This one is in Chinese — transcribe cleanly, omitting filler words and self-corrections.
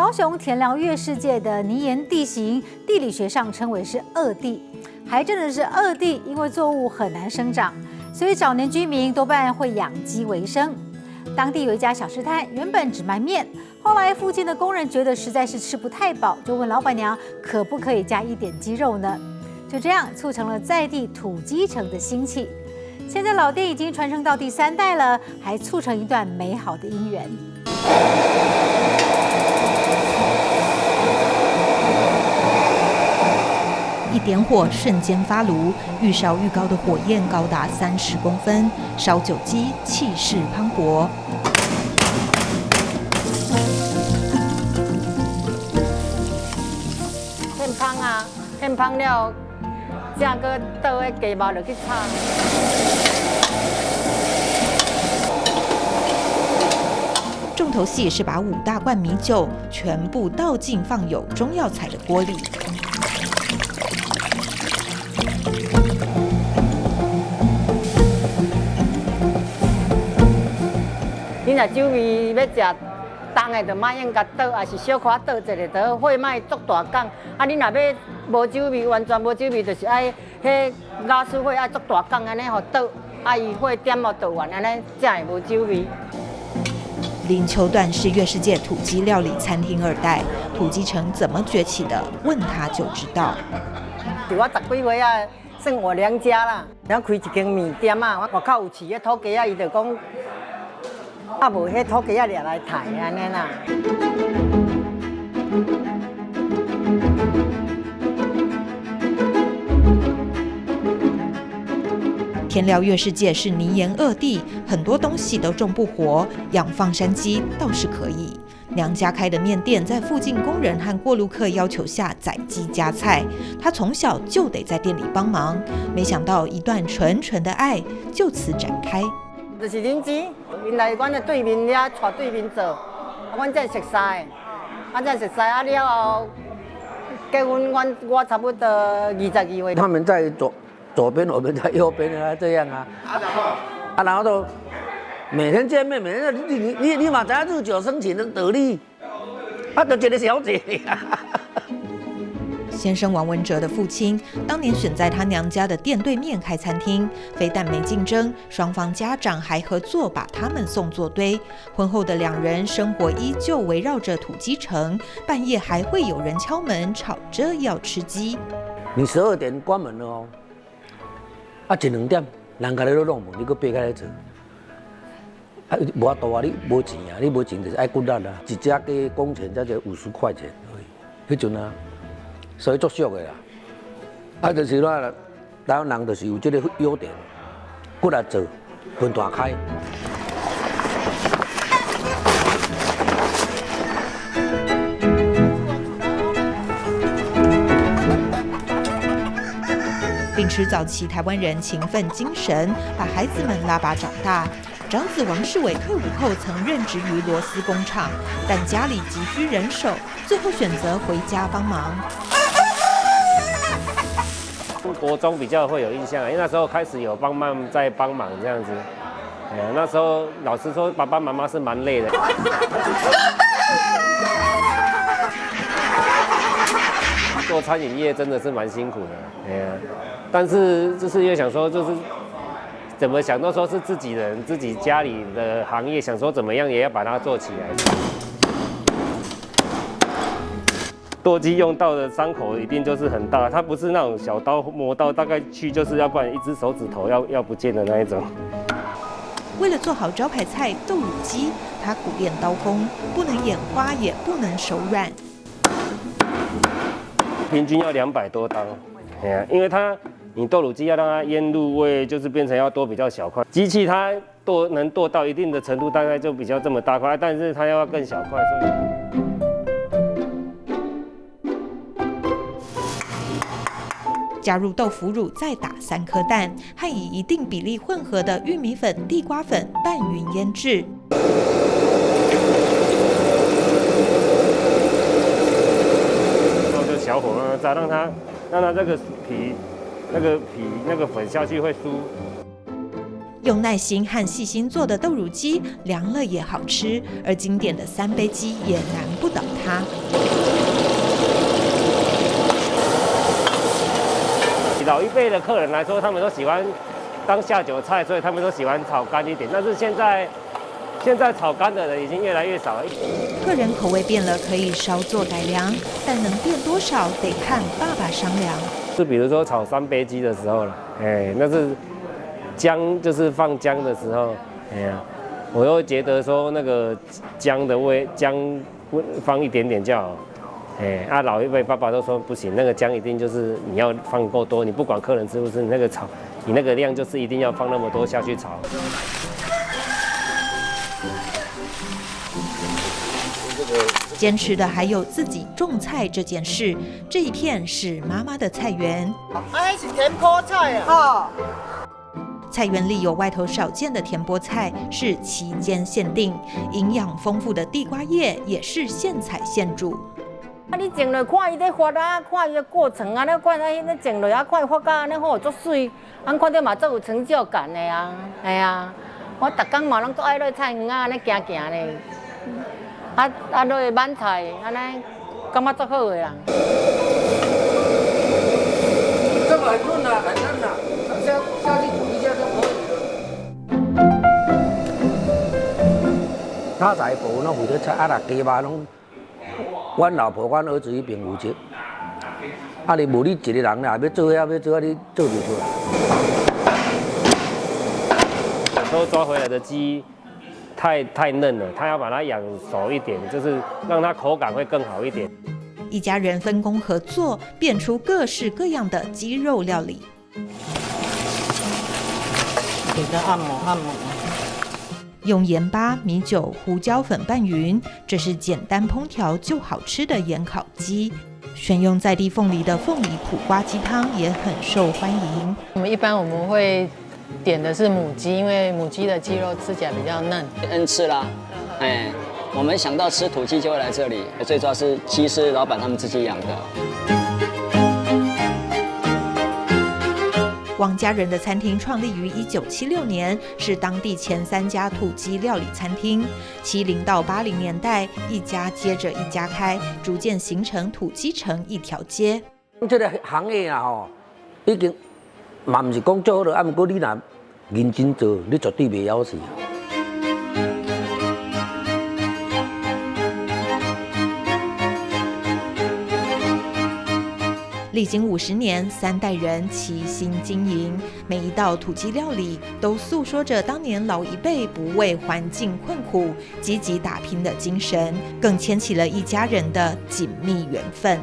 高雄田寮月世界的泥岩地形，地理学上称为是恶地，还真的是恶地，因为作物很难生长，所以早年居民多半会养鸡为生。当地有一家小吃摊，原本只卖面，后来附近的工人觉得实在是吃不太饱，就问老板娘可不可以加一点鸡肉呢？就这样促成了在地土鸡城的兴起。现在老店已经传承到第3代了，还促成一段美好的姻缘。一点火，瞬间发炉，愈烧愈高的火焰高达30公分，烧酒鸡气势磅礴。很香啊，很香了，再个倒个鸡毛落去炒。重头戏是把5大罐米酒全部倒进放有中药材的锅里。你若酒味要食重的，就莫用甲倒，也是小可倒一个，倒火莫足大缸。啊，你若要无酒味，完全无酒味，就是爱迄压水火爱足大缸安尼，互倒，啊伊火点哦倒完安尼，才会无酒味。林秋段是月世界土鸡料理餐厅2代，土鸡城怎么崛起的？问他就知道。我10几岁啊，算我娘家啦，然后开一间面店啊，外口有饲个土鸡啊，伊就讲。啊，无迄土鸡仔掠来抬安尼啦。田寮月世界是泥岩恶地，很多东西都种不活，养放山鸡倒是可以。娘家开的面店在附近工人和过路客要求下宰鸡夹菜，他从小就得在店里帮忙。没想到一段纯纯的爱就此展开。就是恁姊，因来阮的对面遐带对面做，阮才熟悉，才熟悉了后，结婚我差不多22岁。他们在左边，我们在右边啊，这样啊，然后都每天见面，每天你嘛知影日久生情的道理，就一个小姐。先生王文哲的父亲当年选在他娘家的店对面开餐厅，非但没竞争，双方家长还合作把他们送作堆。婚后的2人生活依旧围绕着土鸡城，半夜还会有人敲门吵着要吃鸡。你12点关门了哦，1、2点人家咧都弄门，你搁爬开来做，无法度啊！你无钱啊，你无钱就是爱骨力啦。一只鸡工钱才就50块钱而已，迄阵啊。所以足俗的啦，就是咱台湾人就是有这个优点，骨来做，分大开。秉持早期台湾人勤奋精神，把孩子们拉拔长大。长子王世伟退伍后曾任职于螺丝工厂，但家里急需人手，最后选择回家帮忙。国中比较会有印象，因为那时候开始有帮忙在帮忙这样子。那时候老师说爸爸妈妈是蛮累的。做餐饮业真的是蛮辛苦的，但是就是又想说，就是怎么想到说是自己人、自己家里的行业，想说怎么样也要把它做起来。剁鸡用到的伤口一定就是很大，它不是那种小刀磨刀，大概去就是要不然1只手指头要不见的那一种。为了做好招牌菜豆乳鸡，他苦练刀工，不能眼花，也不能手软。平均要200多刀，因为你豆乳鸡要让它腌入味，就是变成要剁比较小块。机器它能剁到一定的程度，大概就比较这么大块，但是它要更小块，所以。加入豆腐乳，再打3颗蛋，和以一定比例混合的玉米粉、地瓜粉拌匀腌制。然后就小火让它炸，让它这个皮、那个粉下去会酥。用耐心和细心做的豆乳鸡，凉了也好吃，而经典的3杯鸡也难不倒它。他。老一辈的客人来说，他们都喜欢当下酒菜，所以他们都喜欢炒干一点。但是现在炒干的人已经越来越少了。个人口味变了，可以稍作改良，但能变多少得看爸爸商量。就比如说炒3杯鸡的时候了，那是姜，就是放姜的时候，我又觉得说那个姜放一点点就好。老一辈爸爸都说不行，那个姜一定就是你要放够多，你不管客人吃不吃，你那个炒，你那个量就是一定要放那么多下去炒。坚持的还有自己种菜这件事。这一片是妈妈的菜园，是甜菠菜啊！菜园里有外头少见的甜菠菜，是期间限定，营养丰富的地瓜叶也是现采现煮。你种落看伊在发啊，看伊的过程啊，看他迄种落啊，看伊发甲安尼好足水，看到嘛足有成就感的啊，我逐工嘛拢足爱落菜园啊，安尼行行咧，落满菜，安尼感觉足好的啦。这个很嫩啊，很嫩啊，下去煮一下就可以了。他在部拢负责菜，鸡肉拢。阮老婆、阮儿子迄边负责，你无你一个人啦，要做你做不出来。有时候抓回来的鸡太嫩了，他要把它养熟一点，就是让它口感会更好一点。一家人分工合作，变出各式各样的鸡肉料理。给它按摩。用盐巴、米酒、胡椒粉拌匀，这是简单烹调就好吃的盐烤鸡。选用在地凤梨的凤梨苦瓜鸡汤也很受欢迎。我们会点的是母鸡，因为母鸡的鸡肉吃起来比较嫩。吃啦，我们想到吃土鸡就会来这里，最主要是鸡是老板他们自己养的。王家人的餐厅创立于1976年，是当地前3家土鸡料理餐厅。70到80年代，一家接着一家开，逐渐形成土鸡城一条街。这个行业啊，已经嘛不是讲做好了，不过你若认真做，你绝对袂枵死。历经50年，3代人齐心经营，每一道土鸡料理都诉说着当年老一辈不畏环境困苦、积极打拼的精神，更牵起了一家人的紧密缘分。